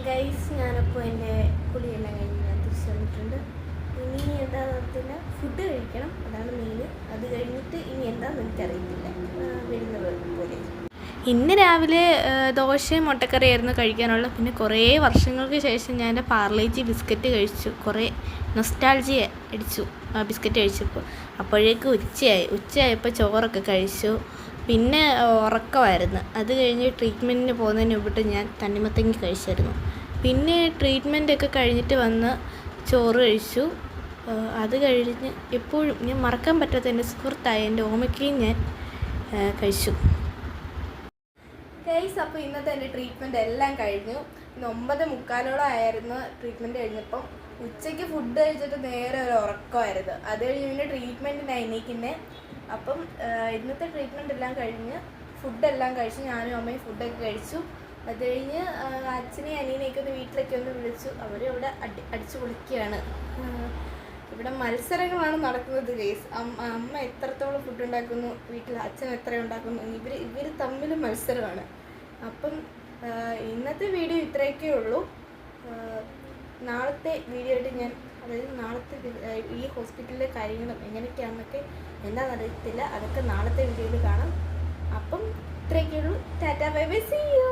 Guys, ഞാനപ്പോൾ എൻ്റെ കുളിയെല്ലാം കഴിഞ്ഞ് ഞാൻ തിരിച്ചു വന്നിട്ടുണ്ട്. ഇനി എന്താണെന്ന് പറഞ്ഞാൽ ഫുഡ് കഴിക്കണം, അതാണ് മെയിൻ. അത് കഴിഞ്ഞിട്ട് ഇനി എന്താണെന്ന് എനിക്കറിയത്തില്ല, വരുന്നത് പോലെ. ഇന്ന് രാവിലെ ദോശയും മുട്ടക്കറിയായിരുന്നു കഴിക്കാനുള്ള. പിന്നെ കുറേ വർഷങ്ങൾക്ക് ശേഷം ഞാൻ എൻ്റെ പാർലേജി ബിസ്ക്കറ്റ് കഴിച്ചു. കുറേ നൊസ്റ്റാൾജിയ അടിച്ചു ബിസ്ക്കറ്റ് കഴിച്ചപ്പോൾ. അപ്പോഴേക്കും ഉച്ചയായപ്പോൾ ചോറൊക്കെ കഴിച്ചു. പിന്നെ ഉറക്കമായിരുന്നു. അത് കഴിഞ്ഞ് ട്രീറ്റ്മെൻറ്റിന് പോകുന്നതിന് മുമ്പിട്ട് ഞാൻ തണ്ണിമത്തങ്ങ കഴിച്ചായിരുന്നു. പിന്നെ ട്രീറ്റ്മെൻറ്റൊക്കെ കഴിഞ്ഞിട്ട് വന്ന് ചോറ് കഴിച്ചു. അത് കഴിഞ്ഞ് എപ്പോഴും ഞാൻ മറക്കാൻ പറ്റാത്ത എൻ്റെ സുഹൃത്തായ എൻ്റെ ഓമയ്ക്കയും ഞാൻ കഴിച്ചു. ഗൈസ്, അപ്പോൾ ഇന്നത്തെ എൻ്റെ ട്രീറ്റ്മെൻറ്റ് എല്ലാം കഴിഞ്ഞു. 9:45 ആയിരുന്നു ട്രീറ്റ്മെൻറ്റ് കഴിഞ്ഞപ്പം. ഉച്ചയ്ക്ക് ഫുഡ് കഴിച്ചിട്ട് നേരെ ഒരു ഉറക്കമായിരുന്നു. അത് കഴിഞ്ഞ് പിന്നെ ട്രീറ്റ്മെൻറ്റിന് എണീക്കുന്നത്. അപ്പം ഇന്നത്തെ ട്രീറ്റ്മെൻറ്റ് എല്ലാം കഴിഞ്ഞ് ഫുഡെല്ലാം കഴിച്ചു. ഞാനും അമ്മയും ഫുഡൊക്കെ കഴിച്ചു. അത് കഴിഞ്ഞ് അച്ഛനെയും അനിയനെയൊക്കെ ഒന്ന് വീട്ടിലൊക്കെ ഒന്ന് വിളിച്ചു. അവരും ഇവിടെ അടിച്ചു പൊളിക്കുകയാണ്. ഇവിടെ മത്സരങ്ങളാണ് നടക്കുന്നത് ഗൈസ്. അമ്മ എത്രത്തോളം ഫുഡ് ഉണ്ടാക്കുന്നു, വീട്ടിൽ അച്ഛൻ എത്ര ഉണ്ടാക്കുന്നു, ഇവർ തമ്മിൽ മത്സരമാണ്. അപ്പം ഇന്നത്തെ വീഡിയോ ഇത്രയൊക്കെ ഉള്ളൂ. നാളത്തെ വീഡിയോ ആയിട്ട് ഞാൻ, അതായത് നാളത്തെ ഈ ഹോസ്പിറ്റലിലെ കാര്യങ്ങളും എങ്ങനെയൊക്കെയാണെന്നൊക്കെ എന്താണെന്ന് അറിയത്തില്ല, അതൊക്കെ നാളത്തെ വീഡിയോയിൽ കാണാം. അപ്പം ഇത്രയൊക്കെ ഉള്ളൂ. Ta-ta, bye bye, see U.